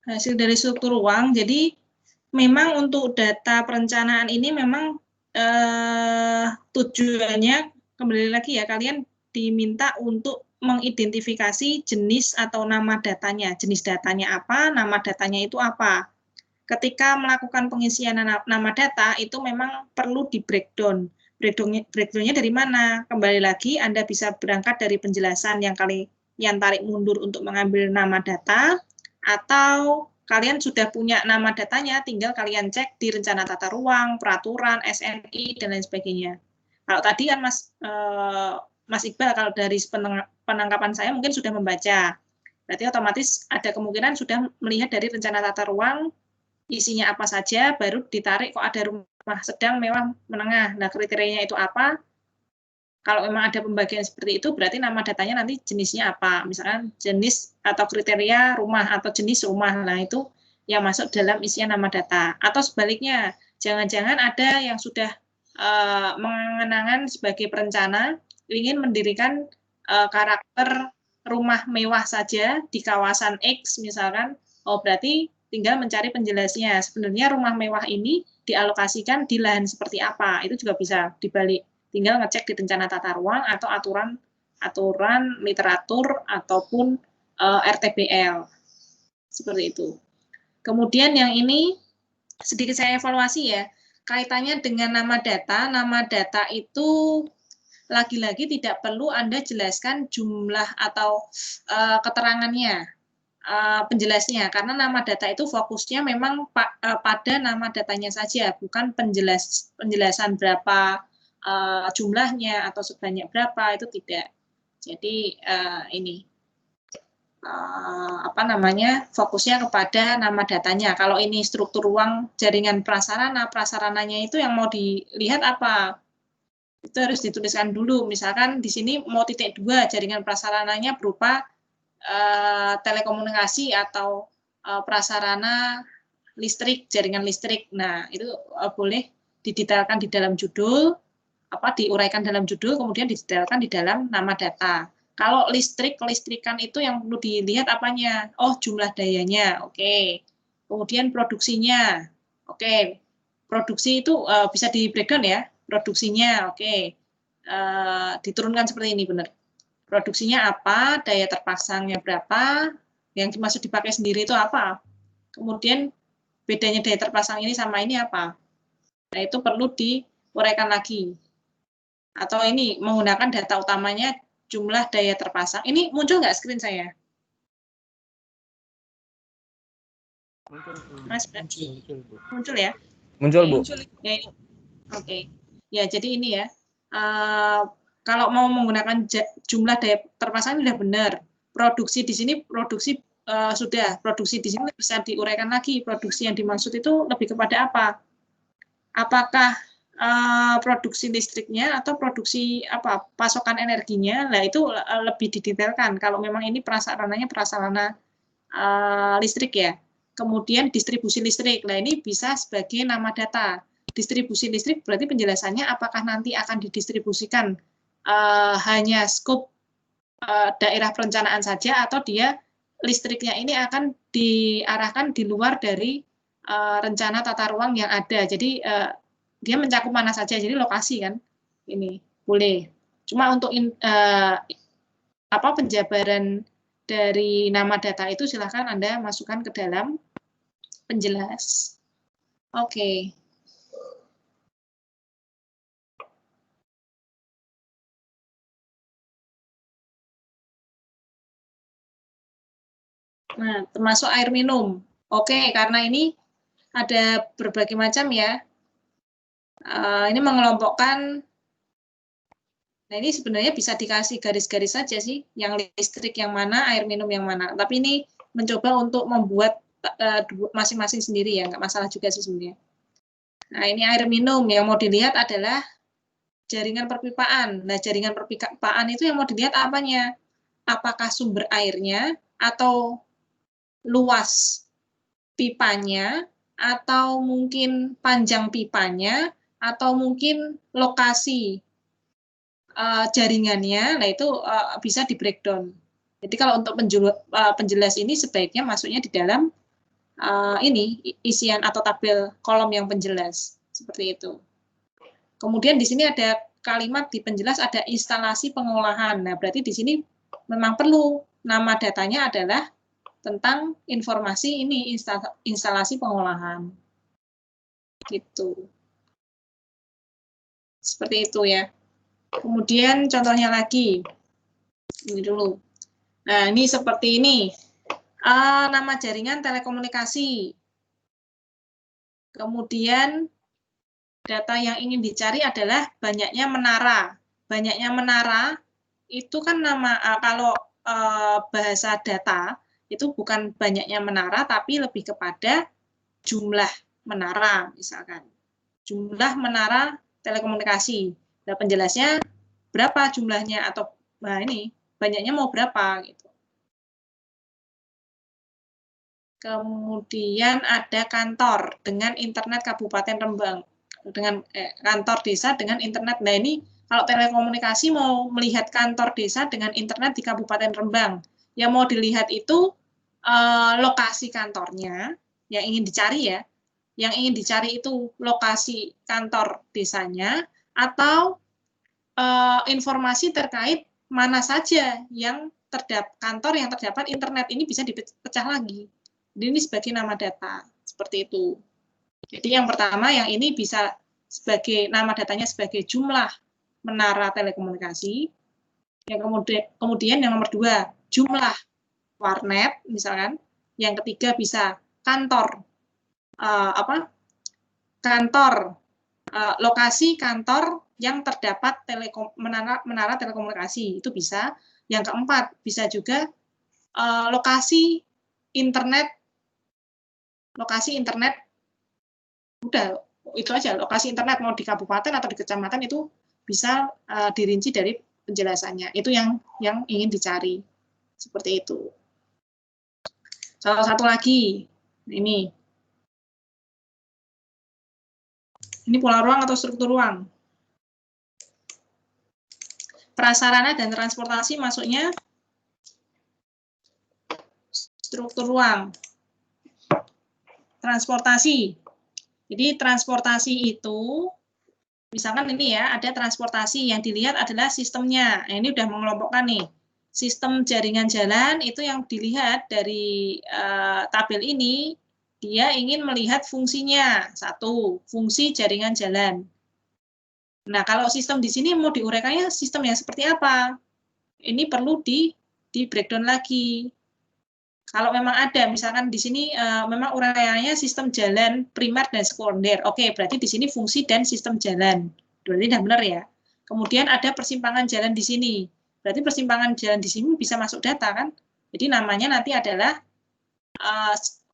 hasil dari struktur ruang. Jadi memang untuk data perencanaan ini memang tujuannya kembali lagi ya, kalian diminta untuk mengidentifikasi jenis atau nama datanya. Jenis datanya apa, nama datanya itu apa. Ketika melakukan pengisian nama data itu memang perlu di breakdown. Breakdownnya dari mana? Kembali lagi Anda bisa berangkat dari penjelasan yang kalian tarik mundur untuk mengambil nama data, atau kalian sudah punya nama datanya, tinggal kalian cek di rencana tata ruang, peraturan, SNI, dan lain sebagainya. Kalau tadi kan Mas Iqbal, kalau dari penangkapan saya mungkin sudah membaca, berarti otomatis ada kemungkinan sudah melihat dari rencana tata ruang, isinya apa saja, baru ditarik kok ada rumah sedang, mewah, menengah. Nah, kriterianya itu apa? Kalau memang ada pembagian seperti itu, berarti nama datanya nanti jenisnya apa. Misalkan jenis atau kriteria rumah atau jenis rumah. Nah, itu yang masuk dalam isian nama data. Atau sebaliknya, jangan-jangan ada yang sudah mengenangan sebagai perencana, ingin mendirikan karakter rumah mewah saja di kawasan X misalkan, oh berarti tinggal mencari penjelasnya. Sebenarnya rumah mewah ini dialokasikan di lahan seperti apa, itu juga bisa dibalik. Tinggal ngecek di rencana tata ruang atau aturan literatur ataupun RTBL. Seperti itu. Kemudian yang ini sedikit saya evaluasi ya, kaitannya dengan nama data. Nama data itu lagi-lagi tidak perlu Anda jelaskan jumlah atau keterangannya, penjelasnya, karena nama data itu fokusnya memang pada nama datanya saja, bukan penjelasan berapa jumlahnya atau sebanyak berapa, itu tidak. Jadi ini apa namanya, fokusnya kepada nama datanya. Kalau ini struktur ruang jaringan prasarana, prasarananya itu yang mau dilihat apa? Itu harus dituliskan dulu. Misalkan di sini mau titik 2, jaringan prasarananya berupa telekomunikasi atau prasarana listrik, jaringan listrik. Nah, itu boleh didetailkan di dalam judul, diuraikan dalam judul, kemudian didetailkan di dalam nama data. Kalau listrik, kelistrikan itu yang perlu dilihat apanya? Oh, jumlah dayanya, oke. Kemudian produksinya, oke. Produksi itu bisa di breakdown ya, produksinya, oke. Diturunkan seperti ini, benar. Produksinya apa, daya terpasangnya berapa, yang dimaksud dipakai sendiri itu apa. Kemudian bedanya daya terpasang ini sama ini apa. Nah, itu perlu diuraikan lagi. Atau ini menggunakan data utamanya jumlah daya terpasang. Ini muncul nggak screen saya? Mas, muncul ya? Muncul, Bu. Ya, oke. Ya, jadi ini ya. Kalau mau menggunakan jumlah daya terpasang sudah benar. Produksi di sini sudah. Produksi di sini bisa diuraikan lagi. Produksi yang dimaksud itu lebih kepada apa? Apakah produksi listriknya atau produksi pasokan energinya? Nah, itu lebih didetailkan. Kalau memang ini prasarananya prasarana listrik ya. Kemudian distribusi listrik. Nah, ini bisa sebagai nama data. Distribusi listrik berarti penjelasannya apakah nanti akan didistribusikan hanya skop daerah perencanaan saja, atau dia listriknya ini akan diarahkan di luar dari rencana tata ruang yang ada. Jadi dia mencakup mana saja, jadi lokasi kan ini boleh. Cuma untuk penjabaran dari nama data itu silahkan Anda masukkan ke dalam penjelas. Oke. Nah, termasuk air minum. Oke, karena ini ada berbagai macam ya. Ini mengelompokkan. Nah, ini sebenarnya bisa dikasih garis-garis saja sih, yang listrik yang mana, air minum yang mana. Tapi ini mencoba untuk membuat masing-masing sendiri ya, nggak masalah juga sih sebenarnya. Nah, ini air minum, yang mau dilihat adalah jaringan perpipaan. Nah, jaringan perpipaan itu yang mau dilihat apanya? Apakah sumber airnya, atau luas pipanya, atau mungkin panjang pipanya, atau mungkin lokasi jaringannya. Nah, itu bisa di breakdown. Jadi kalau untuk penjelas ini sebaiknya masuknya di dalam ini isian atau tabel kolom yang penjelas seperti itu. Kemudian di sini ada kalimat di penjelas ada instalasi pengolahan. Nah, berarti di sini memang perlu nama datanya adalah tentang informasi ini instalasi pengolahan. Gitu. Seperti itu ya. Kemudian contohnya lagi. Ini dulu. Nah, ini seperti ini. Nama jaringan telekomunikasi. Kemudian data yang ingin dicari adalah banyaknya menara. Banyaknya menara itu kan nama kalau bahasa data itu bukan banyaknya menara tapi lebih kepada jumlah menara misalkan. Jumlah menara telekomunikasi. Nah, penjelasnya berapa jumlahnya atau nah ini banyaknya mau berapa gitu. Kemudian ada kantor dengan internet Kabupaten Rembang, dengan kantor desa dengan internet. Nah ini kalau telekomunikasi mau melihat kantor desa dengan internet di Kabupaten Rembang, yang mau dilihat itu lokasi kantornya yang ingin dicari ya, yang ingin dicari itu lokasi kantor desanya atau informasi terkait mana saja yang kantor yang terdapat internet ini bisa dipecah lagi. Jadi ini sebagai nama data, seperti itu. Jadi yang pertama, yang ini bisa sebagai nama datanya sebagai jumlah menara telekomunikasi. Yang kemudian yang nomor 2, jumlah warnet, misalkan. Yang ketiga bisa kantor, lokasi kantor yang terdapat menara telekomunikasi, itu bisa. Yang keempat, bisa juga lokasi internet, udah itu aja, lokasi internet mau di kabupaten atau di kecamatan itu bisa dirinci dari penjelasannya. Itu yang ingin dicari. Seperti itu. Salah satu lagi, ini pola ruang atau struktur ruang. Prasarana dan transportasi masuknya struktur ruang. Transportasi. Jadi transportasi itu, misalkan ini ya, ada transportasi yang dilihat adalah sistemnya. Nah, ini udah mengelompokkan nih. Sistem jaringan jalan itu yang dilihat dari tabel ini, dia ingin melihat fungsinya. 1, fungsi jaringan jalan. Nah, kalau sistem di sini mau diuraikannya sistem yang seperti apa? Ini perlu di breakdown lagi. Kalau memang ada, misalkan di sini memang uraiannya sistem jalan primer dan sekunder. Oke, berarti di sini fungsi dan sistem jalan. Berarti sudah benar ya. Kemudian ada persimpangan jalan di sini. Berarti persimpangan jalan di sini bisa masuk data kan? Jadi namanya nanti adalah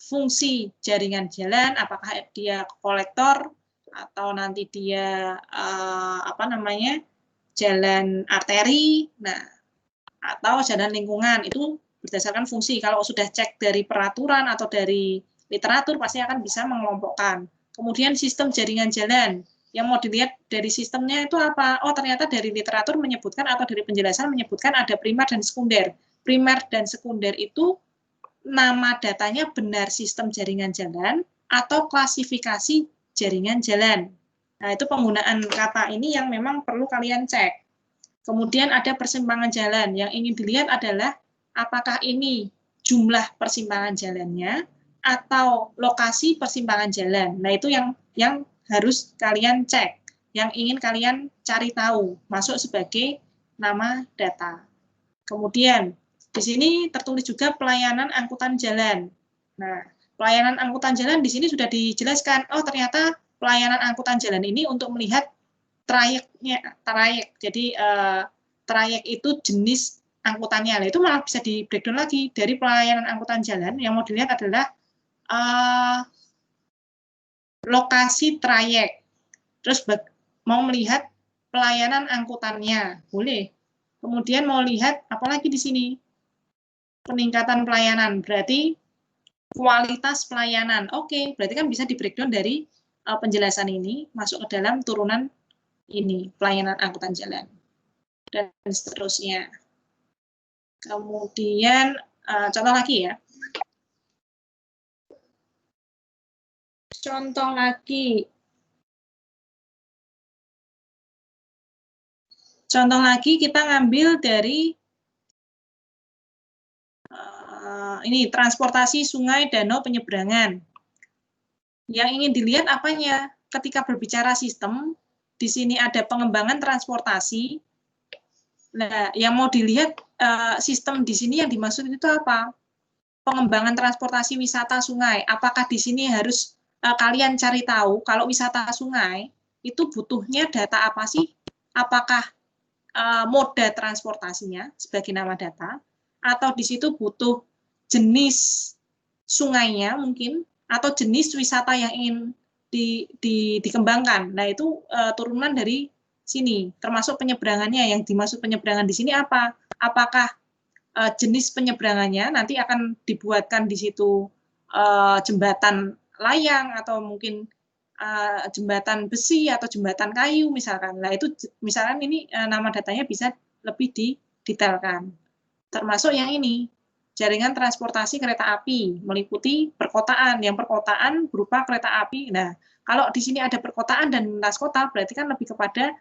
fungsi jaringan jalan, apakah dia kolektor atau nanti dia jalan arteri, nah atau jalan lingkungan, itu berdasarkan fungsi. Kalau sudah cek dari peraturan atau dari literatur pasti akan bisa mengelompokkan. Kemudian sistem jaringan jalan, yang mau dilihat dari sistemnya itu apa? Oh, ternyata dari literatur menyebutkan atau dari penjelasan menyebutkan ada primer dan sekunder. Primer dan sekunder itu nama datanya benar sistem jaringan jalan atau klasifikasi jaringan jalan. Nah, itu penggunaan kata ini yang memang perlu kalian cek. Kemudian ada persimpangan jalan. Yang ingin dilihat adalah apakah ini jumlah persimpangan jalannya atau lokasi persimpangan jalan. Nah, itu yang harus kalian cek, yang ingin kalian cari tahu, masuk sebagai nama data. Kemudian di sini tertulis juga pelayanan angkutan jalan. Nah, pelayanan angkutan jalan di sini sudah dijelaskan. Oh, ternyata pelayanan angkutan jalan ini untuk melihat trayek. Jadi trayek itu jenis angkutannya. Nah, itu malah bisa di breakdown lagi dari pelayanan angkutan jalan. Yang mau dilihat adalah lokasi trayek. Terus mau melihat pelayanan angkutannya, boleh. Kemudian mau lihat apalagi di sini, peningkatan pelayanan, berarti kualitas pelayanan. Oke, berarti kan bisa di breakdown dari penjelasan ini masuk ke dalam turunan ini, pelayanan angkutan jalan dan seterusnya. Kemudian contoh lagi ya. Contoh lagi. Contoh lagi kita ngambil dari ini transportasi sungai, danau, penyeberangan. Yang ingin dilihat apanya? Ketika berbicara sistem, di sini ada pengembangan transportasi. Nah, yang mau dilihat sistem di sini yang dimaksud itu apa? Pengembangan transportasi wisata sungai. Apakah di sini harus kalian cari tahu kalau wisata sungai itu butuhnya data apa sih? Apakah moda transportasinya sebagai nama data, atau di situ butuh jenis sungainya mungkin, atau jenis wisata yang ingin dikembangkan. Nah, itu turunan dari sini, termasuk penyeberangannya. Yang dimaksud penyeberangan di sini apa? Apakah jenis penyeberangannya nanti akan dibuatkan di situ jembatan layang atau mungkin jembatan besi atau jembatan kayu misalkan. Nah, itu misalkan ini nama datanya bisa lebih didetailkan. Termasuk yang ini, jaringan transportasi kereta api meliputi perkotaan. Yang perkotaan berupa kereta api. Nah, kalau di sini ada perkotaan dan lintas kota, berarti kan lebih kepada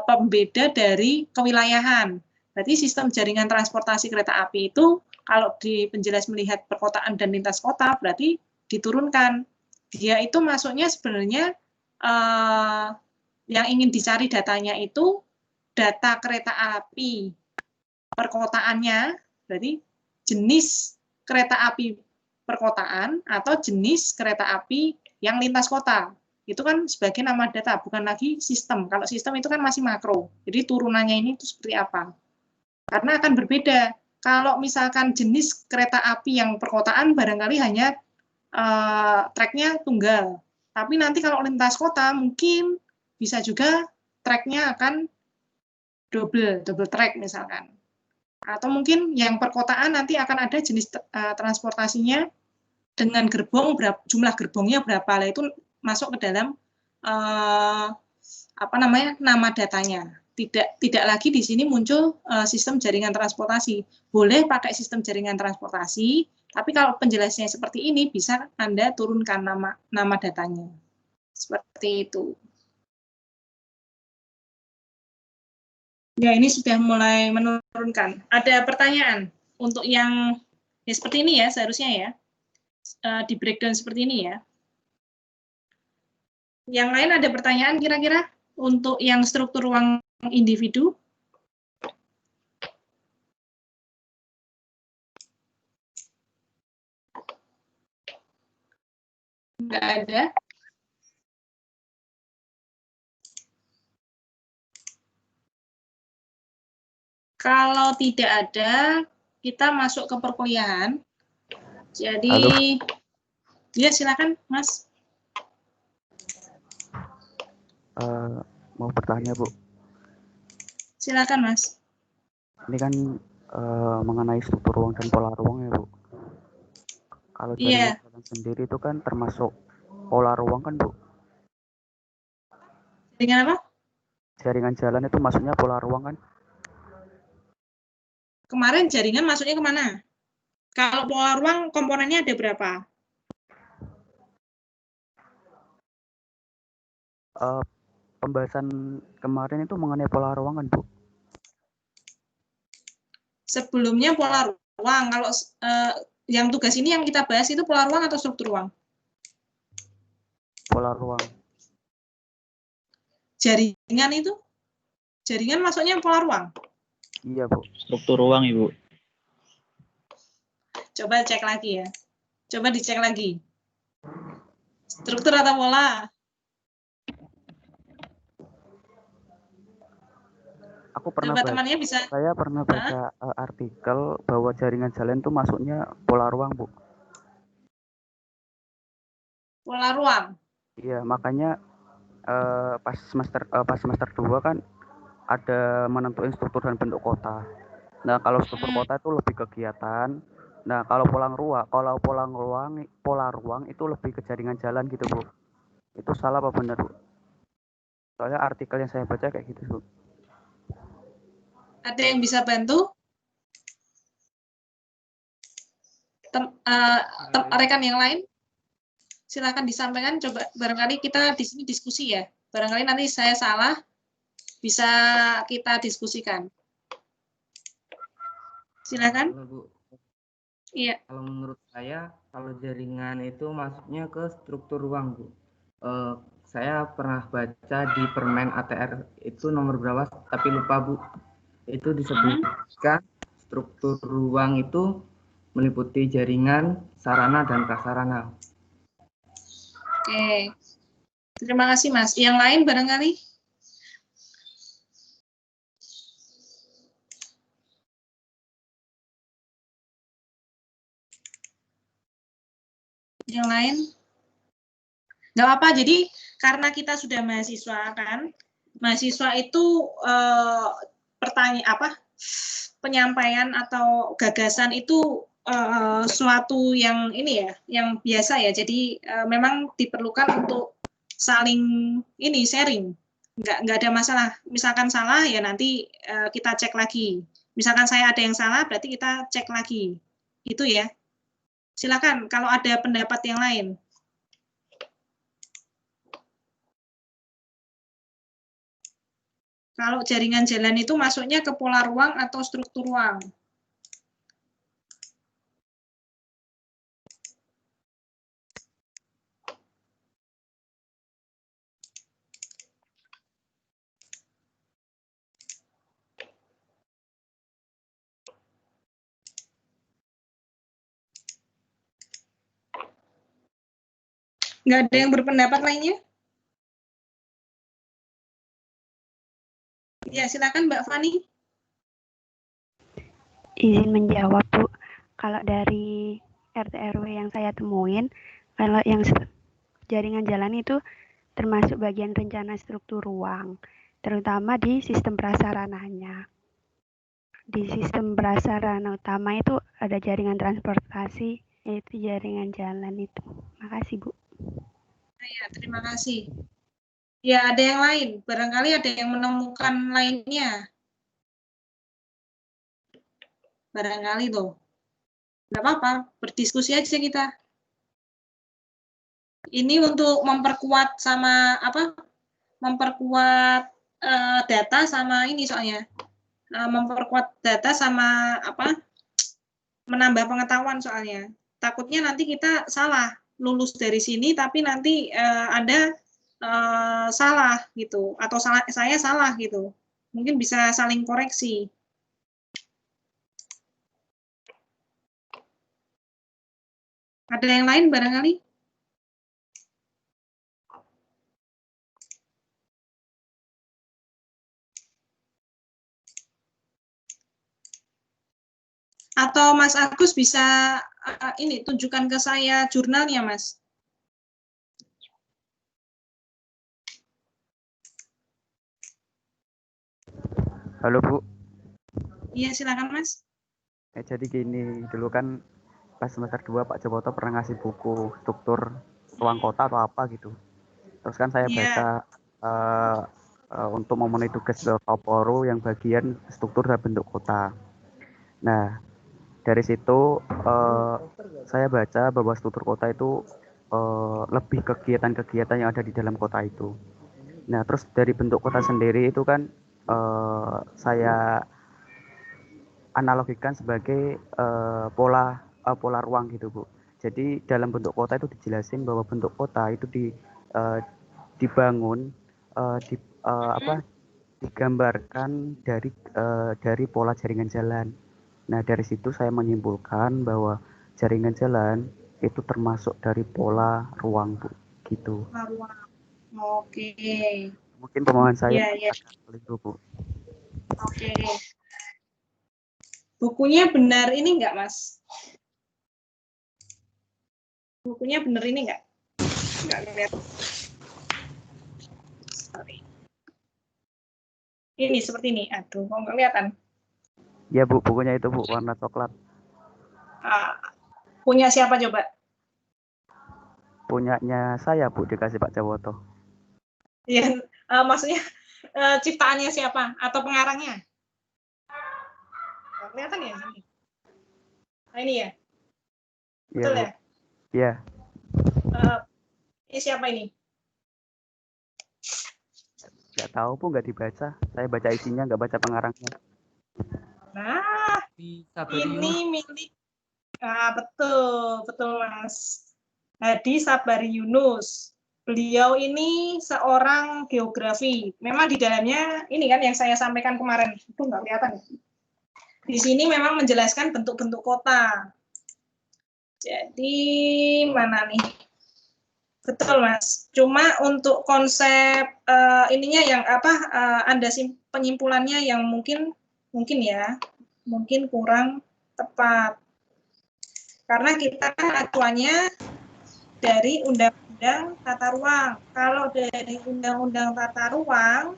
pembeda dari kewilayahan. Berarti sistem jaringan transportasi kereta api itu kalau di penjelas melihat perkotaan dan lintas kota, berarti diturunkan. Dia itu masuknya sebenarnya yang ingin dicari datanya itu data kereta api perkotaannya, berarti jenis kereta api perkotaan atau jenis kereta api yang lintas kota. Itu kan sebagai nama data, bukan lagi sistem. Kalau sistem itu kan masih makro. Jadi turunannya ini itu seperti apa? Karena akan berbeda. Kalau misalkan jenis kereta api yang perkotaan barangkali hanya tracknya tunggal. Tapi nanti kalau lintas kota mungkin bisa juga tracknya akan double track misalkan. Atau mungkin yang perkotaan nanti akan ada jenis transportasinya dengan gerbong berapa, jumlah gerbongnya berapa, lah itu masuk ke dalam nama datanya. Tidak lagi di sini muncul sistem jaringan transportasi. Boleh pakai sistem jaringan transportasi, tapi kalau penjelasannya seperti ini bisa Anda turunkan nama datanya. Seperti itu. Ya, ini sudah mulai menurunkan. Ada pertanyaan untuk yang ya seperti ini ya, seharusnya ya. Di breakdown seperti ini ya. Yang lain ada pertanyaan kira-kira untuk yang struktur ruang individu? Enggak ada. Kalau tidak ada, kita masuk ke perkuliahan. Jadi, halo. Ya silakan, Mas. Mau bertanya, Bu. Silakan, Mas. Ini kan mengenai struktur ruang dan pola ruang ya, Bu. Kalau jaringan jalan sendiri itu kan termasuk pola ruang kan, Bu? Jaringan apa? Jaringan jalan itu maksudnya pola ruang kan? Kemarin jaringan masuknya kemana? Kalau pola ruang komponennya ada berapa? Pembahasan kemarin itu mengenai pola ruang kan, Bu? Sebelumnya pola ruang. Kalau yang tugas ini yang kita bahas itu pola ruang atau struktur ruang? Pola ruang. Jaringan itu? Jaringan masuknya pola ruang? Iya, Bu. Struktur ruang, Ibu. Coba cek lagi ya. Coba dicek lagi. Struktur atau pola? Aku pernah saya pernah baca artikel bahwa jaringan jalan itu masuknya pola ruang, Bu. Pola ruang? Iya, makanya pas semester 2 kan ada menentuin struktur dan bentuk kota. Nah, kalau struktur kota itu lebih kegiatan. Nah, kalau pola ruang itu lebih ke jaringan jalan gitu, Bu. Itu salah apa benar, Bu? Soalnya artikel yang saya baca kayak gitu, Bu. Ada yang bisa bantu? Rekan yang lain? Silakan disampaikan, coba barangkali kita di sini diskusi ya. Barangkali nanti saya salah, bisa kita diskusikan. Silakan. Halo, Bu. Iya. Kalau menurut saya, kalau jaringan itu masuknya ke struktur ruang, Bu. Saya pernah baca di permen ATR itu nomor berapa, tapi lupa, Bu. Itu disebutkan struktur ruang itu meliputi jaringan, sarana, dan prasarana. Oke. Terima kasih, Mas. Yang lain barangkali? Yang lain? Nggak apa-apa, jadi karena kita sudah mahasiswa kan, mahasiswa itu penyampaian atau gagasan itu suatu yang ini ya, yang biasa ya. Jadi memang diperlukan untuk saling ini sharing. Nggak ada masalah. Misalkan salah ya nanti kita cek lagi. Misalkan saya ada yang salah, berarti kita cek lagi. Itu ya. Silakan kalau ada pendapat yang lain. Kalau jaringan jalan itu masuknya ke pola ruang atau struktur ruang? Nggak ada yang berpendapat lainnya? Ya, silakan Mbak Fani. Izin menjawab, Bu. Kalau dari RT RW yang saya temuin, kalau yang jaringan jalan itu termasuk bagian rencana struktur ruang, terutama di sistem prasarananya. Di sistem prasarana utama itu ada jaringan transportasi, yaitu jaringan jalan itu. Makasih, Bu. Ya, terima kasih. Ya, ada yang lain. Barangkali ada yang menemukan lainnya. Barangkali tuh. Nggak apa-apa, berdiskusi aja kita. Ini untuk memperkuat sama memperkuat data sama ini soalnya. Memperkuat data sama menambah pengetahuan soalnya. Takutnya nanti kita salah, lulus dari sini tapi nanti Anda salah gitu, atau saya salah gitu. Mungkin bisa saling koreksi. Ada yang lain barangkali? Atau Mas Agus bisa ini tunjukkan ke saya jurnalnya, Mas. Halo, Bu. Iya, silakan, Mas. Jadi gini, dulu kan pas semester 2 Pak Jowoto pernah ngasih buku struktur ruang kota atau apa gitu. Terus kan saya baca untuk memenuhi tugas Paporu yang bagian struktur dan bentuk kota. Nah, dari situ saya baca bahwa struktur kota itu lebih kegiatan-kegiatan yang ada di dalam kota itu. Nah, terus dari bentuk kota sendiri itu kan saya analogikan sebagai pola ruang gitu, Bu. Jadi dalam bentuk kota itu dijelasin bahwa bentuk kota itu dibangun digambarkan dari pola jaringan jalan. Nah, dari situ saya menyimpulkan bahwa jaringan jalan itu termasuk dari pola ruang, Bu. Gitu. Ruang. Oke. Mungkin pemahaman saya agak keliru, Bu. Oke. Bukunya benar ini enggak, Mas? Bukunya benar ini enggak? Enggak lihat. Sorry. Ini seperti ini. Aduh, kok enggak kelihatan? Ya, Bu, bukunya itu, Bu, warna coklat. Punya siapa coba? Punyanya saya, Bu, dikasih Pak Jowoto. Ya, maksudnya ciptaannya siapa? Atau pengarangnya? Kelihatan ya? Nah, ini ya? Betul ya? Iya. Ini siapa ini? Nggak tahu Bu, nggak dibaca. Saya baca isinya, nggak baca pengarangnya. Nah, Di Sabari ini Yunus. milik. Ah, betul, betul Mas. Hadi Sabari Yunus. Beliau ini seorang geografi. Memang di dalamnya ini kan yang saya sampaikan kemarin. Itu nggak kelihatan ya. Di sini memang menjelaskan bentuk-bentuk kota. Jadi mana nih? Betul Mas. Cuma untuk konsep ininya yang apa? Anda penyimpulannya yang mungkin ya, mungkin kurang tepat. Karena kita kan acuannya dari Undang-Undang Tata Ruang. Kalau dari Undang-Undang Tata Ruang,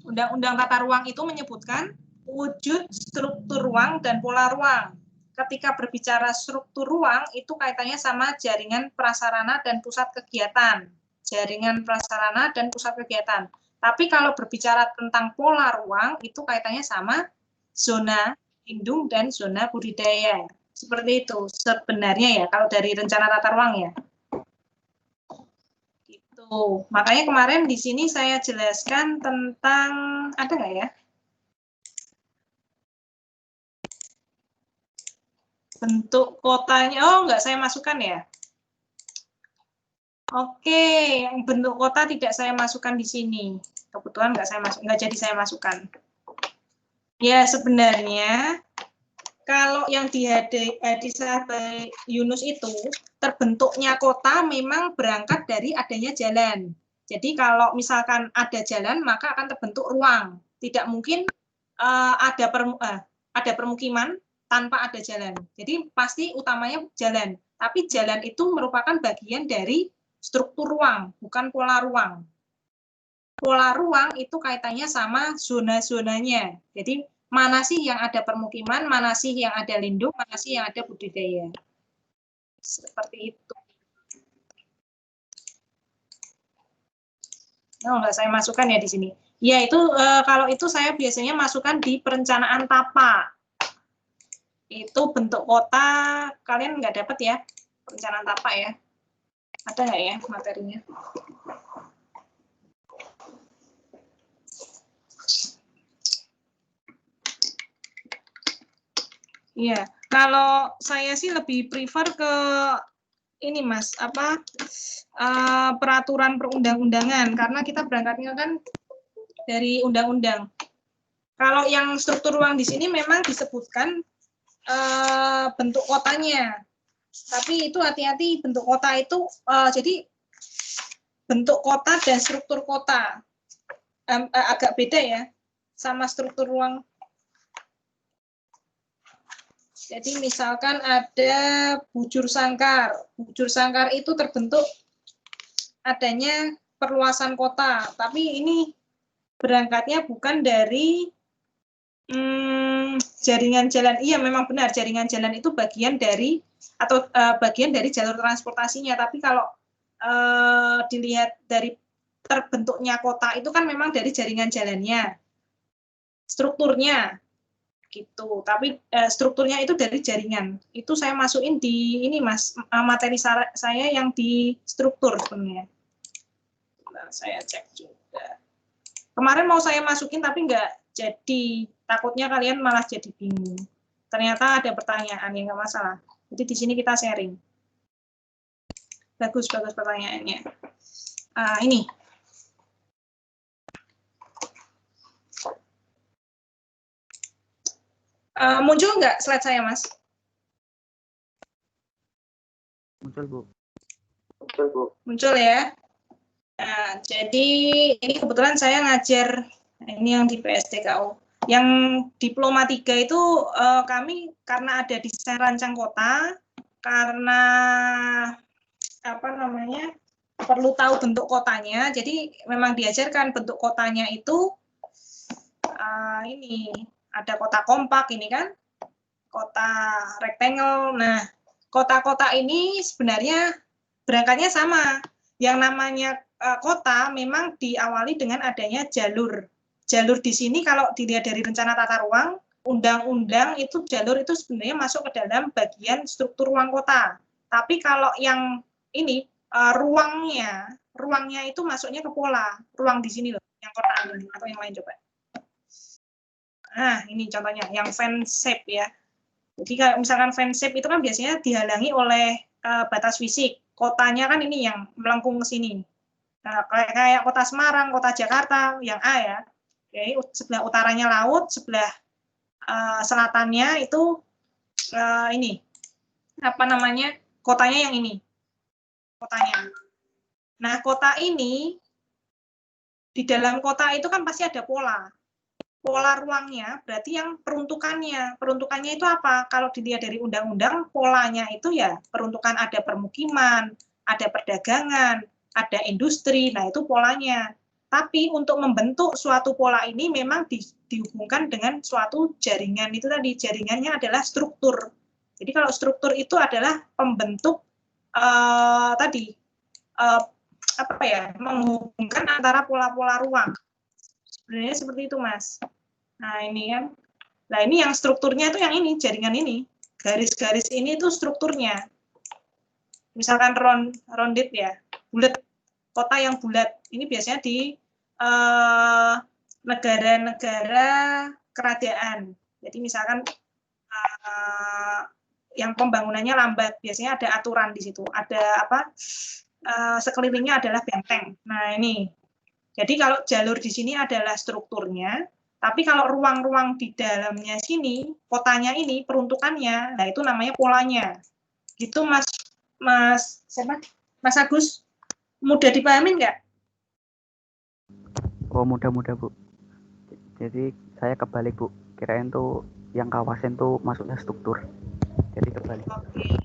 Undang-Undang Tata Ruang itu menyebutkan wujud, struktur ruang, dan pola ruang. Ketika berbicara struktur ruang, itu kaitannya sama jaringan prasarana dan pusat kegiatan. Jaringan prasarana dan pusat kegiatan. Tapi kalau berbicara tentang pola ruang, itu kaitannya sama zona lindung dan zona budidaya. Seperti itu sebenarnya ya, kalau dari rencana tata ruang ya. Gitu. Makanya kemarin di sini saya jelaskan tentang, ada nggak ya? Bentuk kotanya, oh nggak saya masukkan ya. Oke, yang bentuk kota tidak saya masukkan di sini. Kebetulan nggak jadi saya masukkan. Ya sebenarnya kalau yang di Sabari Yunus itu terbentuknya kota memang berangkat dari adanya jalan. Jadi kalau misalkan ada jalan maka akan terbentuk ruang. Tidak mungkin ada permukiman tanpa ada jalan. Jadi pasti utamanya jalan. Tapi jalan itu merupakan bagian dari struktur ruang, bukan pola ruang. Pola ruang itu kaitannya sama zona-zonanya. Jadi mana sih yang ada permukiman, mana sih yang ada lindung, mana sih yang ada budidaya. Seperti itu. Oh, nggak saya masukkan ya di sini. Ya itu kalau itu saya biasanya masukkan di perencanaan tapa. Itu bentuk kota, kalian nggak dapat ya perencanaan tapa ya? Ada nggak ya materinya? Iya, kalau saya sih lebih prefer ke ini Mas, apa peraturan perundang-undangan karena kita berangkatnya kan dari undang-undang. Kalau yang struktur ruang di sini memang disebutkan bentuk kotanya, tapi itu hati-hati bentuk kota itu jadi bentuk kota dan struktur kota agak beda ya sama struktur ruang. Jadi misalkan ada bujur sangkar. Bujur sangkar itu terbentuk adanya perluasan kota. Tapi ini berangkatnya bukan dari jaringan jalan. Iya memang benar jaringan jalan itu bagian dari atau bagian dari jalur transportasinya. Tapi kalau dilihat dari terbentuknya kota itu kan memang dari jaringan jalannya. Strukturnya gitu. Tapi strukturnya itu dari jaringan. Itu saya masukin di ini Mas, materi saya yang di struktur sebenarnya. Nah, saya cek juga. Kemarin mau saya masukin tapi nggak jadi. Takutnya kalian malah jadi bingung. Ternyata ada pertanyaan yang nggak masalah. Jadi di sini kita sharing. Bagus pertanyaannya. Ini. Muncul nggak slide saya, Mas? Muncul, Bu. Muncul ya. Nah, jadi ini kebetulan saya ngajar, ini yang di PSDKU. Yang Diploma 3 itu kami karena ada desain rancang kota, karena apa namanya perlu tahu bentuk kotanya, jadi memang diajarkan bentuk kotanya itu ini. Ada kota kompak ini kan, kota rectangle. Nah, kota-kota ini sebenarnya berangkatnya sama. Yang namanya kota memang diawali dengan adanya jalur. Jalur di sini kalau dilihat dari rencana tata ruang, undang-undang itu jalur itu sebenarnya masuk ke dalam bagian struktur ruang kota. Tapi kalau yang ini ruangnya itu masuknya ke pola. Ruang di sini loh, yang kotak ini atau yang lain coba. Nah, ini contohnya yang fan shape ya. Jadi kalau misalkan fan shape itu kan biasanya dihalangi oleh batas fisik. Kotanya kan ini yang melengkung ke sini. Nah, kayak kota Semarang, kota Jakarta, yang A ya. Oke, sebelah utaranya laut, sebelah selatannya itu ini apa namanya, kotanya yang ini, kotanya. Nah, kota ini di dalam kota itu kan pasti ada pola ruangnya, berarti yang peruntukannya itu apa? Kalau dilihat dari undang-undang, polanya itu ya peruntukan ada permukiman, ada perdagangan, ada industri, nah itu polanya. Tapi untuk membentuk suatu pola ini memang dihubungkan dengan suatu jaringan, itu tadi jaringannya adalah struktur. Jadi kalau struktur itu adalah pembentuk apa ya, menghubungkan antara pola-pola ruang. Sebenarnya seperti itu, Mas. Nah, ini kan. Nah, ini yang strukturnya itu yang ini, jaringan ini. Garis-garis ini itu strukturnya. Misalkan rounded ya, bulat, kota yang bulat. Ini biasanya di negara-negara kerajaan. Jadi misalkan yang pembangunannya lambat, biasanya ada aturan di situ. Ada apa? Sekelilingnya adalah benteng. Nah, ini. Jadi kalau jalur di sini adalah strukturnya, tapi kalau ruang-ruang di dalamnya sini, kotanya ini, peruntukannya, nah itu namanya polanya. Gitu Mas Agus, mudah dipahami nggak? Oh, mudah-mudah, Bu. Jadi saya kebalik, Bu. Kirain tuh yang kawasan tuh masuknya struktur. Jadi kebalik. Oke.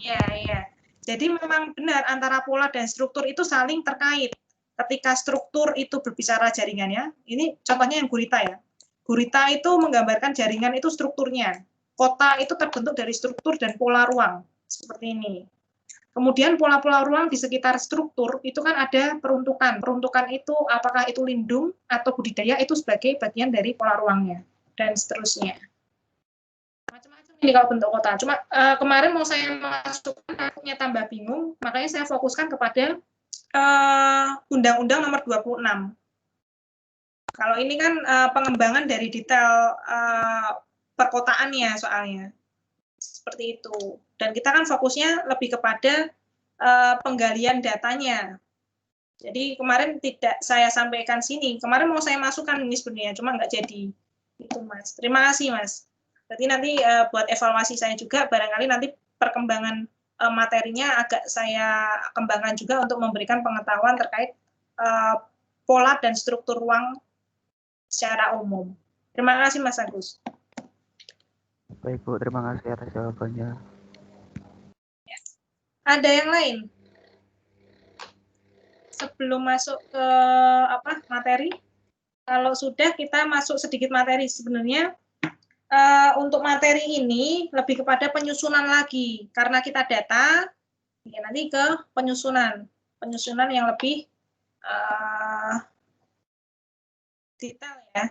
Ya. Jadi memang benar antara pola dan struktur itu saling terkait. Ketika struktur itu berbicara jaringannya, ini contohnya yang gurita ya. Gurita itu menggambarkan jaringan itu strukturnya. Kota itu terbentuk dari struktur dan pola ruang. Seperti ini. Kemudian pola-pola ruang di sekitar struktur itu kan ada peruntukan. Peruntukan itu apakah itu lindung atau budidaya itu sebagai bagian dari pola ruangnya. Dan seterusnya. Macam-macam ini kalau bentuk kota. Cuma kemarin mau saya masukkan, takutnya tambah bingung, makanya saya fokuskan kepada Undang-Undang Nomor 26. Kalau ini kan pengembangan dari detail perkotaannya soalnya. Seperti itu. Dan kita kan fokusnya lebih kepada penggalian datanya. Jadi kemarin tidak saya sampaikan sini. Kemarin mau saya masukkan ini sebenarnya, cuma nggak jadi. Itu Mas. Terima kasih Mas. Berarti nanti buat evaluasi saya juga, barangkali nanti perkembangan materinya agak saya kembangkan juga untuk memberikan pengetahuan terkait pola dan struktur ruang secara umum. Terima kasih Mas Agus. Baik, Bu, terima kasih atas jawabannya. Ya. Ada yang lain? Sebelum masuk ke materi, kalau sudah kita masuk sedikit materi. Sebenarnya untuk materi ini lebih kepada penyusunan lagi, karena kita data, ya nanti ke penyusunan yang lebih detail ya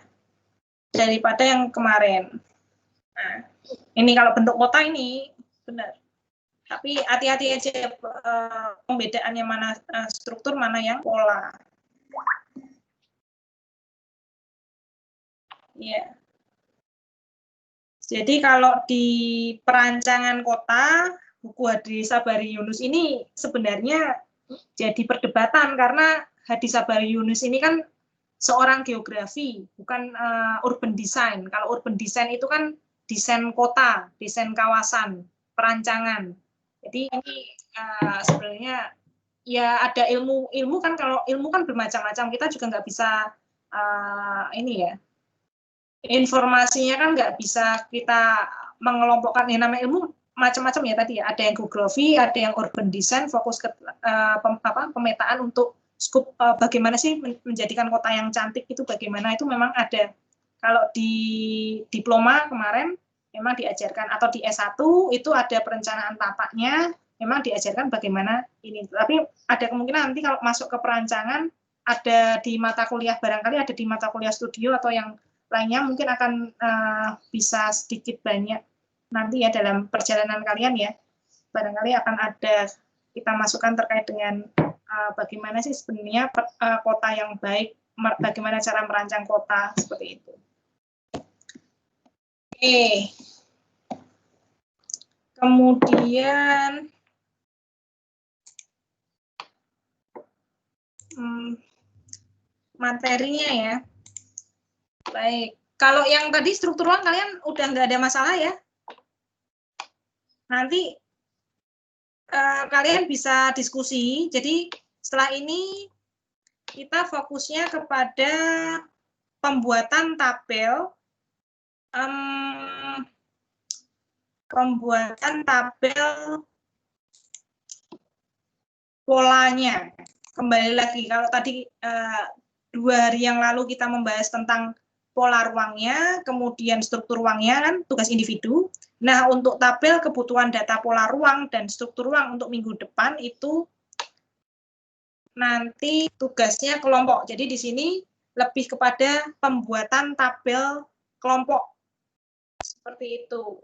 daripada yang kemarin. Nah, ini kalau bentuk kota ini benar, tapi hati-hati aja pembedaannya mana struktur, mana yang pola. Ya. Jadi kalau di perancangan kota, buku Hadi Sabari Yunus ini sebenarnya jadi perdebatan karena Hadi Sabari Yunus ini kan seorang geografi, bukan urban design. Kalau urban design itu kan desain kota, desain kawasan, perancangan. Jadi ini sebenarnya ya ada ilmu kan, kalau ilmu kan bermacam-macam, kita juga nggak bisa ini ya, informasinya kan nggak bisa kita mengelompokkan. Yang namanya ilmu macam-macam ya tadi ya, ada yang geografi, ada yang urban design, fokus ke pemetaan untuk skup bagaimana sih menjadikan kota yang cantik itu bagaimana, itu memang ada. Kalau di diploma kemarin memang diajarkan, atau di S1 itu ada perencanaan tataknya, memang diajarkan bagaimana ini. Tapi ada kemungkinan nanti kalau masuk ke perancangan ada di mata kuliah, barangkali ada di mata kuliah studio atau yang lainnya mungkin akan bisa sedikit banyak nanti ya dalam perjalanan kalian ya. Barangkali akan ada kita masukkan terkait dengan bagaimana sih sebenarnya kota yang baik, bagaimana cara merancang kota, seperti itu. Oke. Kemudian materinya ya. Baik. Kalau yang tadi struktur ruang kalian udah nggak ada masalah ya. Nanti kalian bisa diskusi. Jadi setelah ini kita fokusnya kepada pembuatan tabel. Polanya. Kembali lagi, kalau tadi 2 hari yang lalu kita membahas tentang pola ruangnya, kemudian struktur ruangnya kan tugas individu. Nah, untuk tabel kebutuhan data pola ruang dan struktur ruang untuk minggu depan itu nanti tugasnya kelompok. Jadi di sini lebih kepada pembuatan tabel kelompok. Seperti itu.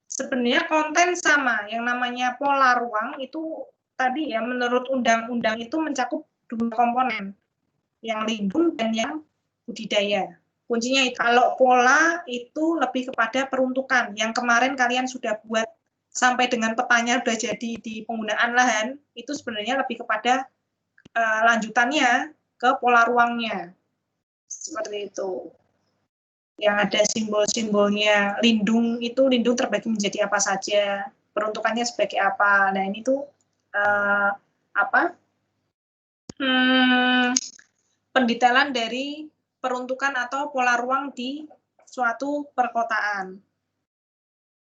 Sebenarnya konten sama, yang namanya pola ruang itu tadi ya menurut undang-undang itu mencakup 2 komponen, yang lindung dan yang budidaya. Kuncinya itu, kalau pola itu lebih kepada peruntukan, yang kemarin kalian sudah buat sampai dengan petanya sudah jadi di penggunaan lahan, itu sebenarnya lebih kepada lanjutannya ke pola ruangnya. Seperti itu. Yang ada simbol-simbolnya, lindung itu lindung terbagi menjadi apa saja, peruntukannya sebagai apa. Nah ini tuh pendetailan dari peruntukan atau pola ruang di suatu perkotaan.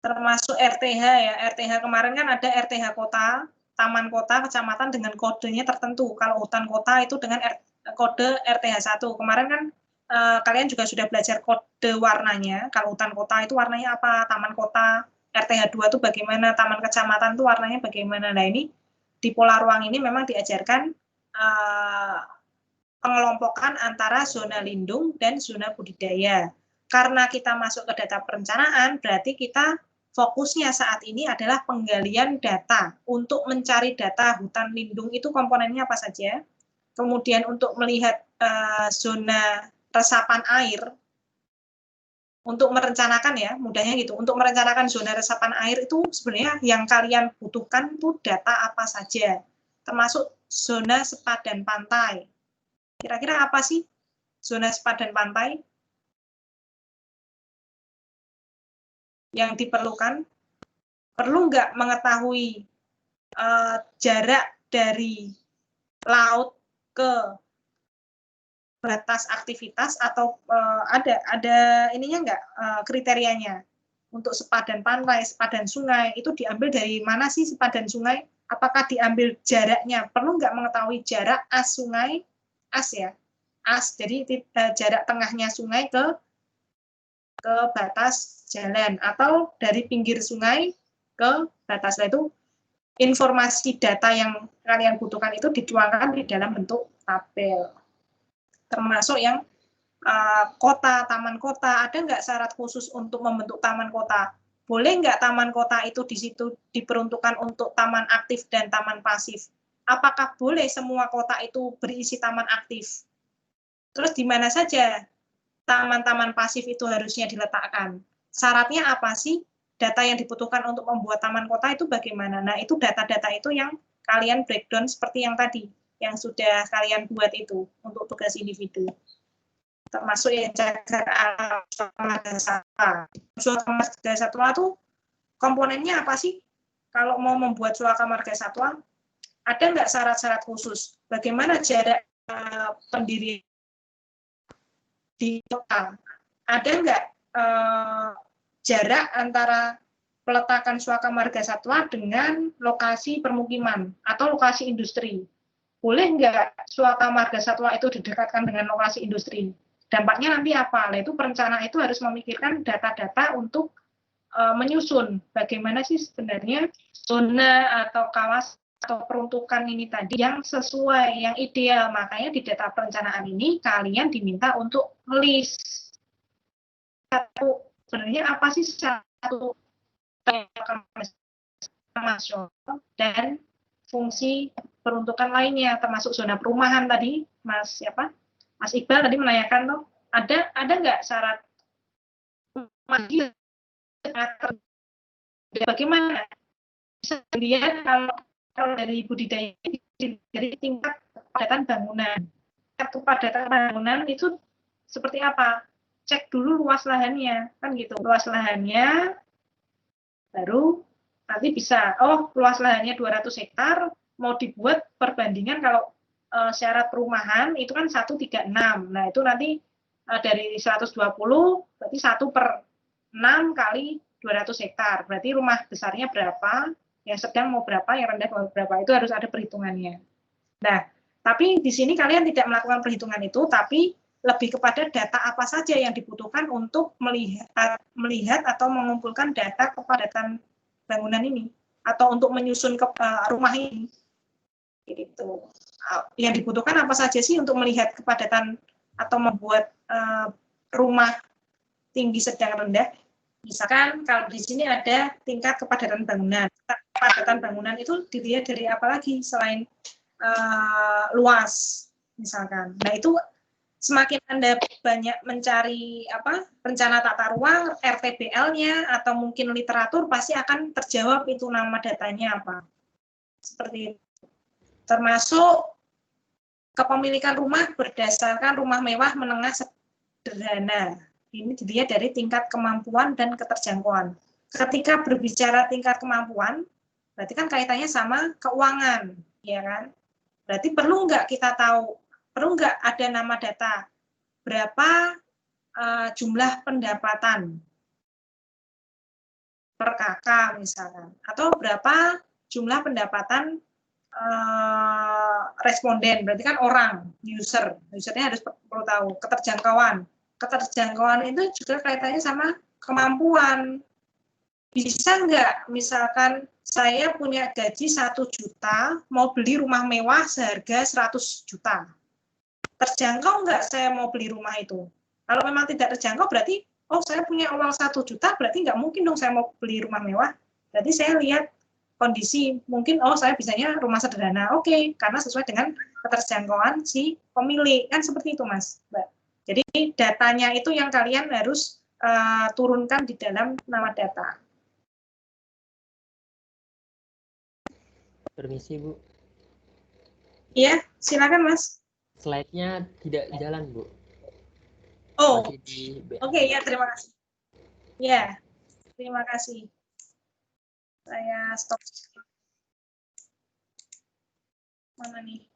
Termasuk RTH ya, RTH kemarin kan ada RTH kota, taman kota, kecamatan dengan kodenya tertentu. Kalau hutan kota itu dengan kode RTH 1. Kemarin kan kalian juga sudah belajar kode warnanya. Kalau hutan kota itu warnanya apa, taman kota, RTH 2 itu bagaimana, taman kecamatan itu warnanya bagaimana. Nah ini di pola ruang ini memang diajarkan pengelompokan antara zona lindung dan zona budidaya. Karena kita masuk ke data perencanaan, berarti kita fokusnya saat ini adalah penggalian data. Untuk mencari data hutan lindung itu komponennya apa saja. Kemudian untuk melihat zona resapan air, untuk merencanakan ya, mudahnya gitu, untuk merencanakan zona resapan air itu sebenarnya yang kalian butuhkan itu data apa saja, termasuk zona sepadan pantai. Kira-kira apa sih zona sepadan pantai yang diperlukan? Perlu nggak mengetahui jarak dari laut ke batas aktivitas atau ada ininya nggak kriterianya untuk sepadan pantai, sepadan sungai itu diambil dari mana sih sepadan sungai? Apakah diambil jaraknya? Perlu nggak mengetahui jarak as sungai, as ya, as jadi jarak tengahnya sungai ke batas jalan atau dari pinggir sungai ke batas. Nah, itu informasi data yang kalian butuhkan itu dituangkan di dalam bentuk tabel. Termasuk yang kota, taman kota, ada nggak syarat khusus untuk membentuk taman kota? Boleh nggak taman kota itu di situ diperuntukkan untuk taman aktif dan taman pasif? Apakah boleh semua kota itu berisi taman aktif? Terus di mana saja taman-taman pasif itu harusnya diletakkan? Syaratnya apa sih? Data yang dibutuhkan untuk membuat taman kota itu bagaimana? Nah, itu data-data itu yang kalian breakdown seperti yang tadi, yang sudah kalian buat itu untuk tugas individu. Termasuk yang cagar alam, suaka marga satwa. Suaka marga satwa itu komponennya apa sih? Kalau mau membuat suaka marga satwa, ada nggak syarat-syarat khusus? Bagaimana jarak pendirian di kota? Ada nggak jarak antara peletakan suaka marga satwa dengan lokasi permukiman atau lokasi industri? Boleh nggak suaka marga satwa itu didekatkan dengan lokasi industri? Dampaknya nanti apa? Nah, itu perencanaan itu harus memikirkan data-data untuk menyusun bagaimana sih sebenarnya zona atau kawasan atau peruntukan ini tadi yang sesuai, yang ideal. Makanya di data perencanaan ini kalian diminta untuk list. sebenarnya apa sih satu nasional dan fungsi peruntukan lainnya, termasuk zona perumahan tadi, Mas Iqbal tadi menanyakan tuh, ada nggak syarat bagaimana bisa dilihat kalau dari budidaya dari tingkat kepadatan bangunan. Kepadatan bangunan itu seperti apa? Cek dulu luas lahannya, kan gitu. Luas lahannya, baru nanti bisa, luas lahannya 200 hektar, mau dibuat perbandingan kalau syarat perumahan itu kan 136. Nah, itu nanti dari 120, berarti 1/6 kali 200 hektar. Berarti rumah besarnya berapa, yang sedang mau berapa, yang rendah mau berapa. Itu harus ada perhitungannya. Nah, tapi di sini kalian tidak melakukan perhitungan itu, tapi lebih kepada data apa saja yang dibutuhkan untuk melihat atau mengumpulkan data kepadatan bangunan ini, atau untuk menyusun rumah ini. Gitu. Yang dibutuhkan apa saja sih untuk melihat kepadatan atau membuat rumah tinggi, sedang, rendah. Misalkan kalau di sini ada tingkat kepadatan bangunan. Kepadatan bangunan itu dilihat dari apa lagi selain luas, misalkan. Nah, itu semakin Anda banyak mencari rencana tata ruang, RTBL-nya, atau mungkin literatur, pasti akan terjawab itu nama datanya apa. Seperti itu. Termasuk kepemilikan rumah berdasarkan rumah mewah, menengah, sederhana. Ini dilihat dari tingkat kemampuan dan keterjangkauan. Ketika berbicara tingkat kemampuan, berarti kan kaitannya sama keuangan, ya kan? Berarti perlu nggak kita tahu, perlu nggak ada nama data, berapa jumlah pendapatan per kakak misalkan, atau berapa jumlah pendapatan responden, berarti kan orang, usernya harus perlu tahu. Keterjangkauan itu juga kaitannya sama kemampuan. Bisa nggak, misalkan saya punya gaji 1 juta, mau beli rumah mewah seharga 100 juta. Terjangkau nggak saya mau beli rumah itu? Kalau memang tidak terjangkau, berarti, saya punya uang 1 juta, berarti nggak mungkin dong saya mau beli rumah mewah. Berarti saya lihat kondisi, mungkin, saya bisanya rumah sederhana. Oke, karena sesuai dengan keterjangkauan si pemilik. Kan seperti itu, Mas, Mbak. Jadi, datanya itu yang kalian harus turunkan di dalam nama data. Permisi, Bu. Iya, silakan, Mas. Slide-nya tidak jalan, Bu. Oke, ya, terima kasih. Ya, terima kasih. Saya stop. Mana nih?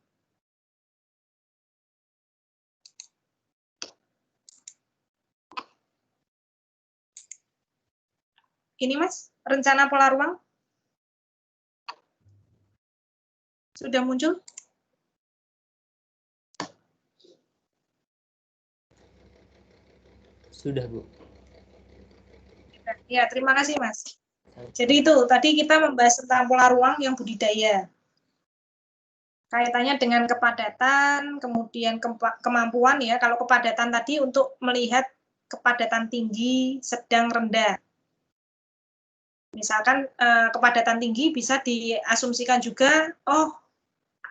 Ini, Mas, rencana pola ruang. Sudah muncul? Sudah, Bu. Ya, terima kasih, Mas. Jadi itu, tadi kita membahas tentang pola ruang yang budidaya. Kaitannya dengan kepadatan, kemudian kemampuan ya. Kalau kepadatan tadi untuk melihat kepadatan tinggi, sedang, rendah. Misalkan kepadatan tinggi bisa diasumsikan juga,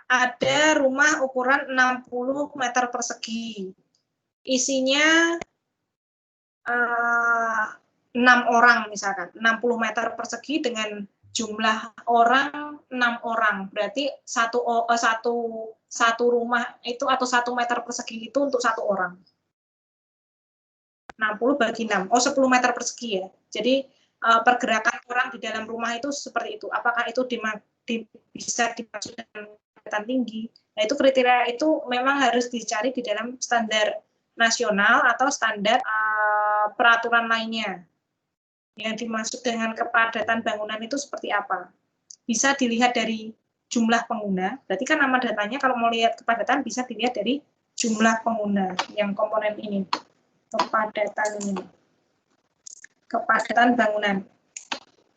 ada rumah ukuran 60 meter persegi. Isinya 6 orang misalkan, 60 meter persegi dengan jumlah orang 6 orang. Berarti satu rumah itu atau 1 meter persegi itu untuk 1 orang. 60 bagi 6. 10 meter persegi ya. Jadi pergerakan orang di dalam rumah itu seperti itu. Apakah itu bisa dimaksud dengan kepadatan tinggi? Nah, itu kriteria itu memang harus dicari di dalam standar nasional atau standar peraturan lainnya. Yang dimaksud dengan kepadatan bangunan itu seperti apa? Bisa dilihat dari jumlah pengguna. Berarti kan nama datanya kalau mau lihat kepadatan bisa dilihat dari jumlah pengguna yang komponen ini. Kepadatan ini. Kepadatan bangunan.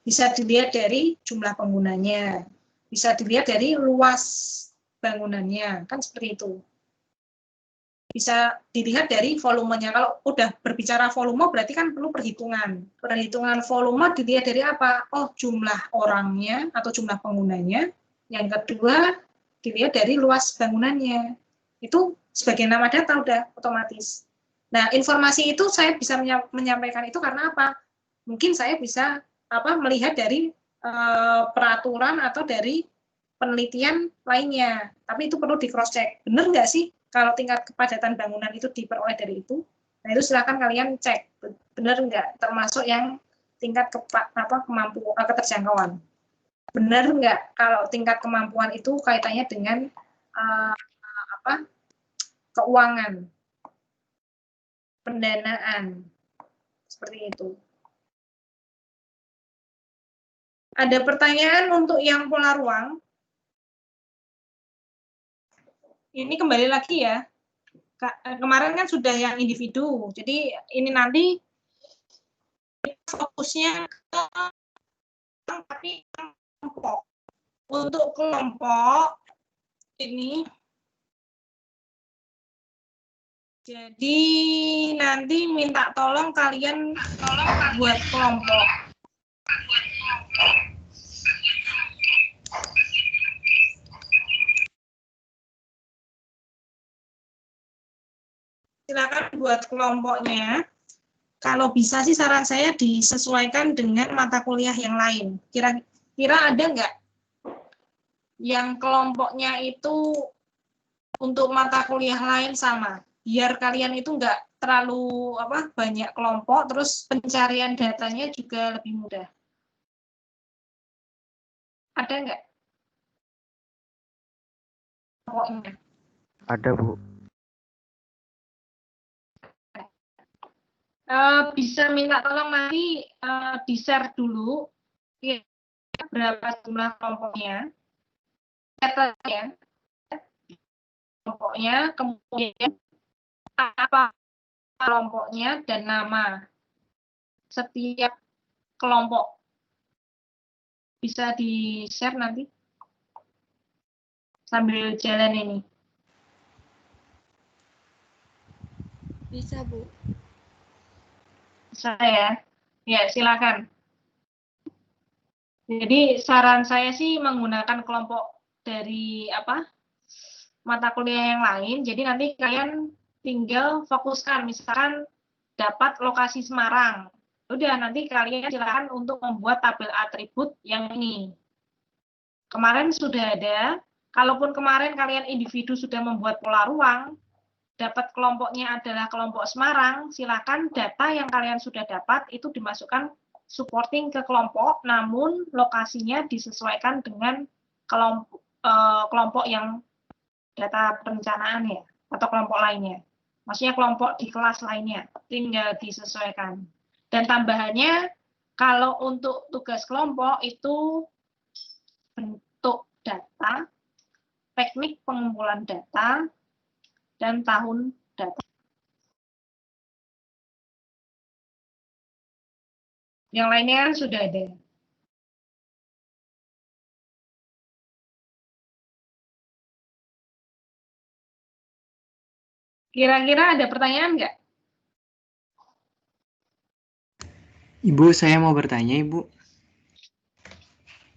Bisa dilihat dari jumlah penggunanya. Bisa dilihat dari luas bangunannya. Kan seperti itu. bisa dilihat dari volumenya. Kalau udah berbicara volume berarti kan perlu perhitungan. Perhitungan volume dilihat dari apa? Oh, jumlah orangnya atau jumlah penggunanya. Yang kedua, dilihat dari luas bangunannya. Itu sebagai nama data udah otomatis. Nah, informasi itu saya bisa menyampaikan itu karena apa? Mungkin saya bisa melihat dari peraturan atau dari penelitian lainnya. Tapi itu perlu di cross check. Benar nggak sih kalau tingkat kepadatan bangunan itu diperoleh dari itu? Nah, itu silakan kalian cek benar nggak, termasuk yang tingkat kemampuan keterjangkauan. Benar nggak kalau tingkat kemampuan itu kaitannya dengan keuangan, pendanaan, seperti itu. Ada pertanyaan untuk yang pola ruang? Ini kembali lagi ya. Kemarin kan sudah yang individu. Jadi ini nanti fokusnya ke kelompok. Untuk kelompok ini jadi nanti minta tolong kalian buat kelompok. Silakan buat kelompoknya. Kalau bisa sih saran saya disesuaikan dengan mata kuliah yang lain. Kira-kira ada nggak yang kelompoknya itu untuk mata kuliah lain sama? Biar kalian itu nggak terlalu banyak kelompok, terus pencarian datanya juga lebih mudah. Ada nggak? Kelompoknya. Ada, Bu. Bisa minta tolong nanti di-share dulu berapa jumlah kelompoknya, datanya, kelompoknya, kemudian apa kelompoknya dan nama setiap kelompok. Bisa di-share nanti sambil jalan ini. Bisa, Bu. Saya, ya silakan. Jadi saran saya sih menggunakan kelompok dari mata kuliah yang lain. Jadi nanti kalian tinggal fokuskan, misalkan dapat lokasi Semarang. Udah nanti kalian silakan untuk membuat tabel atribut yang ini. Kemarin sudah ada. Kalaupun kemarin kalian individu sudah membuat pola ruang, dapat kelompoknya adalah kelompok Semarang, silakan data yang kalian sudah dapat itu dimasukkan supporting ke kelompok, namun lokasinya disesuaikan dengan kelompok yang data perencanaan ya, atau kelompok lainnya. Maksudnya kelompok di kelas lainnya, tinggal disesuaikan. Dan tambahannya, kalau untuk tugas kelompok itu bentuk data, teknik pengumpulan data, dan tahun data. Yang lainnya sudah ada. Kira-kira ada pertanyaan nggak? Ibu, saya mau bertanya, Ibu.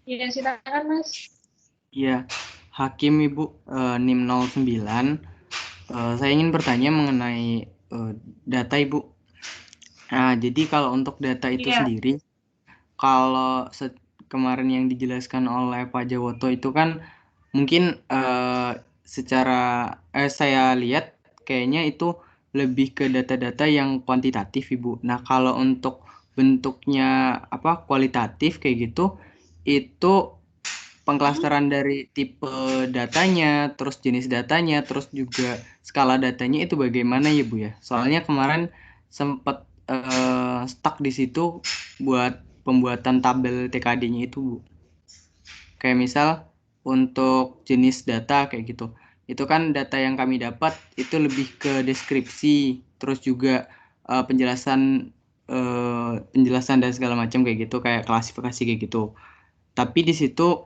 Ya, silakan, Mas. Iya, Hakim Ibu, NIM 09. Saya ingin bertanya mengenai data, Ibu. Nah, jadi kalau untuk data itu sendiri, kalau kemarin yang dijelaskan oleh Pak Jawoto itu kan mungkin saya lihat kayaknya itu lebih ke data-data yang kuantitatif, Ibu. Nah, kalau untuk bentuknya kualitatif kayak gitu, itu pengklasteran dari tipe datanya, terus jenis datanya, terus juga skala datanya itu bagaimana ya, Bu ya? Soalnya kemarin sempat stuck di situ buat pembuatan tabel TKD-nya itu, Bu. Kayak misal untuk jenis data kayak gitu. Itu kan data yang kami dapat itu lebih ke deskripsi, terus juga penjelasan dan segala macam kayak gitu, kayak klasifikasi kayak gitu. Tapi di situ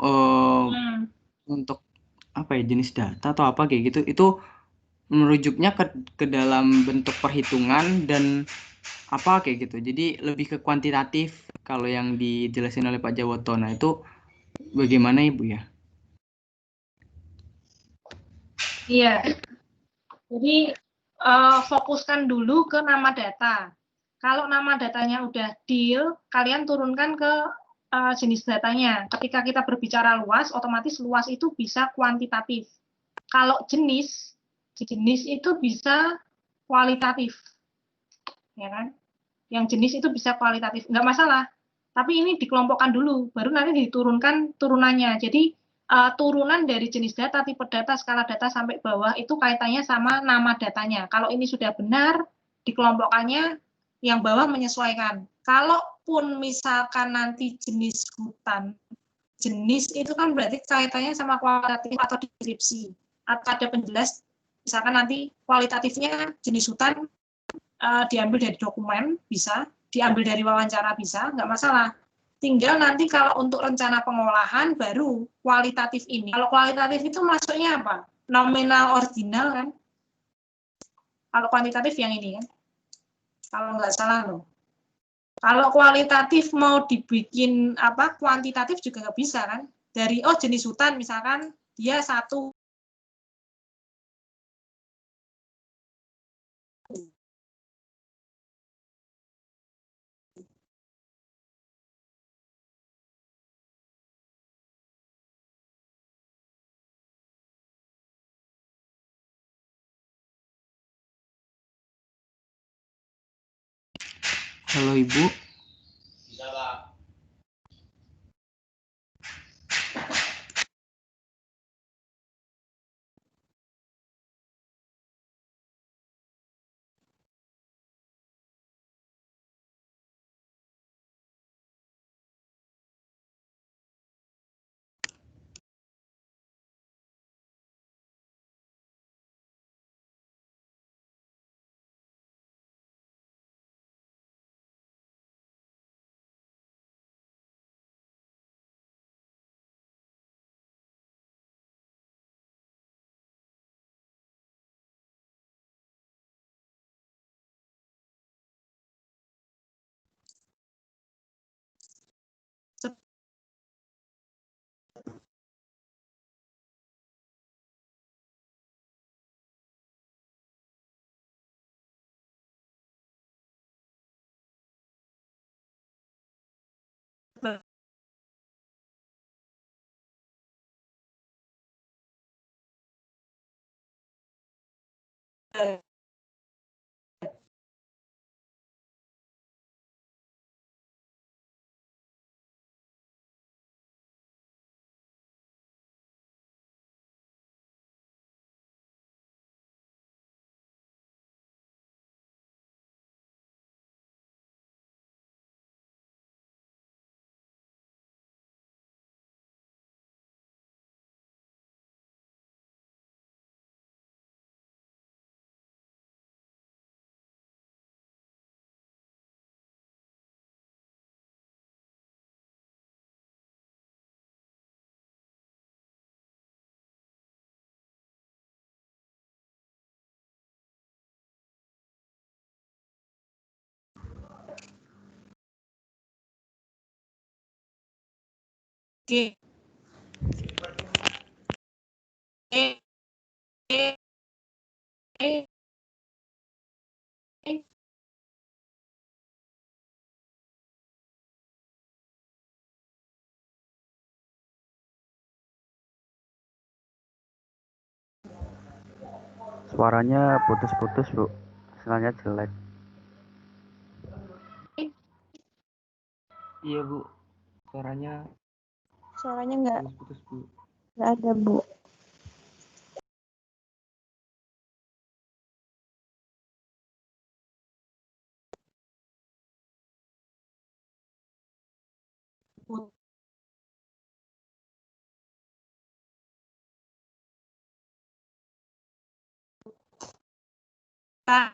untuk jenis data atau apa kayak gitu itu merujuknya ke dalam bentuk perhitungan dan apa kayak gitu. Jadi lebih ke kuantitatif kalau yang dijelasin oleh Pak Jawoto. Nah, itu bagaimana Ibu ya? Iya. Jadi fokuskan dulu ke nama data. Kalau nama datanya udah deal, kalian turunkan ke jenis datanya. Ketika kita berbicara luas, otomatis luas itu bisa kuantitatif. Kalau jenis itu bisa kualitatif, ya kan? Yang jenis itu bisa kualitatif, nggak masalah. Tapi ini dikelompokkan dulu, baru nanti diturunkan turunannya. Jadi turunan dari jenis data, tipe data, skala data sampai bawah itu kaitannya sama nama datanya. Kalau ini sudah benar, dikelompokkannya, yang bawah menyesuaikan. Kalaupun misalkan nanti jenis hutan, jenis itu kan berarti kaitannya sama kualitatif atau deskripsi. Atau ada penjelas, misalkan nanti kualitatifnya jenis hutan diambil dari dokumen, bisa, diambil dari wawancara, bisa, nggak masalah. Tinggal nanti kalau untuk rencana pengolahan baru kualitatif ini. Kalau kualitatif itu masuknya apa? Nominal ordinal kan? Kalau kuantitatif yang ini kan? Kalau nggak salah loh. Kalau kualitatif mau dibikin apa? Kuantitatif juga nggak bisa kan? Dari jenis hutan misalkan dia satu. Halo Ibu. Oke. Suaranya putus-putus, Bu. Sinyalnya jelek. Iya Bu, suaranya putus-putus Bu. Nggak ada, Bu. Pak,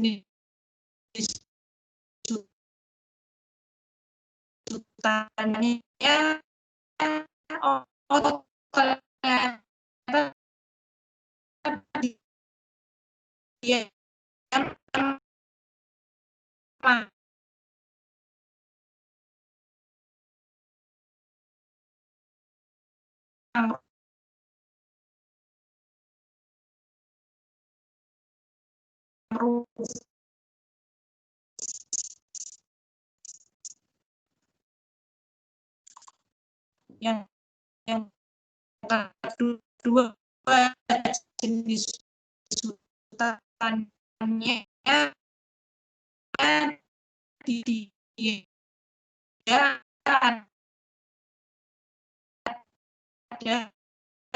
jenis tuntutannya ternyata dia yang kedua jenis tuntutannya dia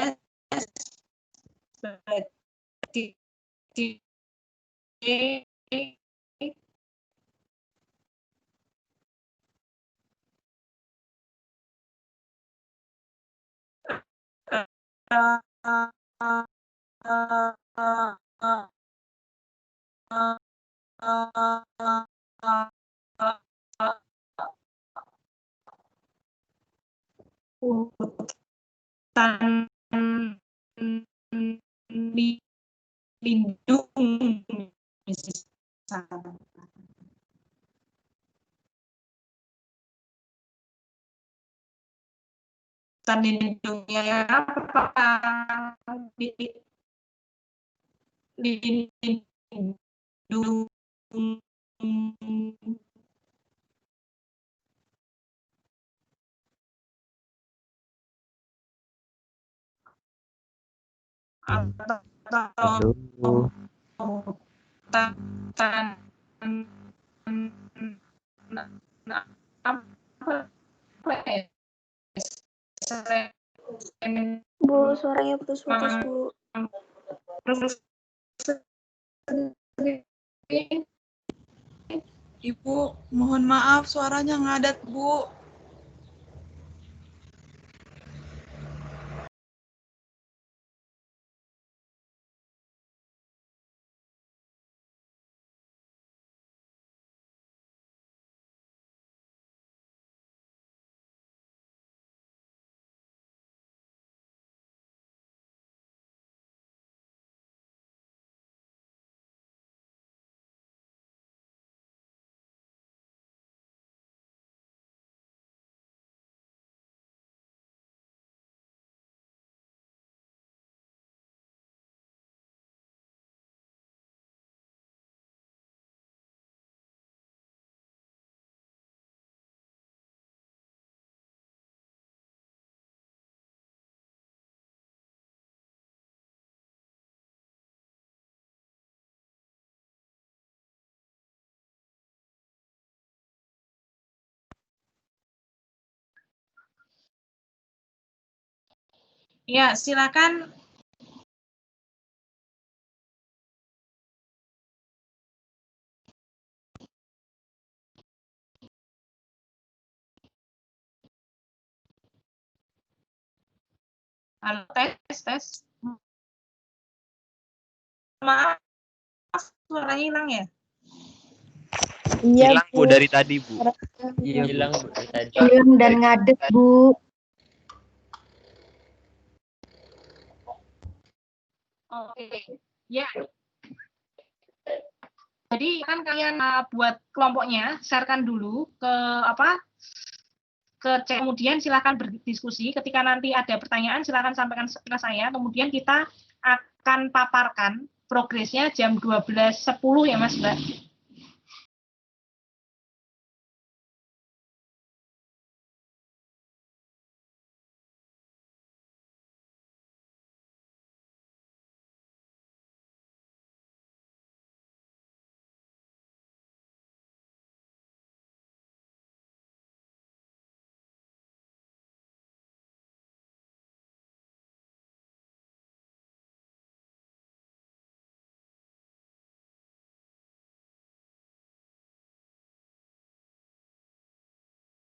ada hutan lindung hutan lindungnya apakah dilindung atau hutan Bu, suaranya putus-putus, Bu. Ibu, mohon maaf suaranya ngadat, Bu. Ya, silakan. Halo, tes. Maaf, suaranya hilang ya? Iya, Hilang Bu dari tadi Bu. Iya, Bu. Hilang Bu dari tadi. Hilang dan ngadet, Bu. Oke, ya. Jadi kan kalian buat kelompoknya, sharekan dulu ke ke chat, kemudian silakan berdiskusi. Ketika nanti ada pertanyaan, silakan sampaikan ke saya. Kemudian kita akan paparkan progresnya jam 12.10 ya Mas Mbak.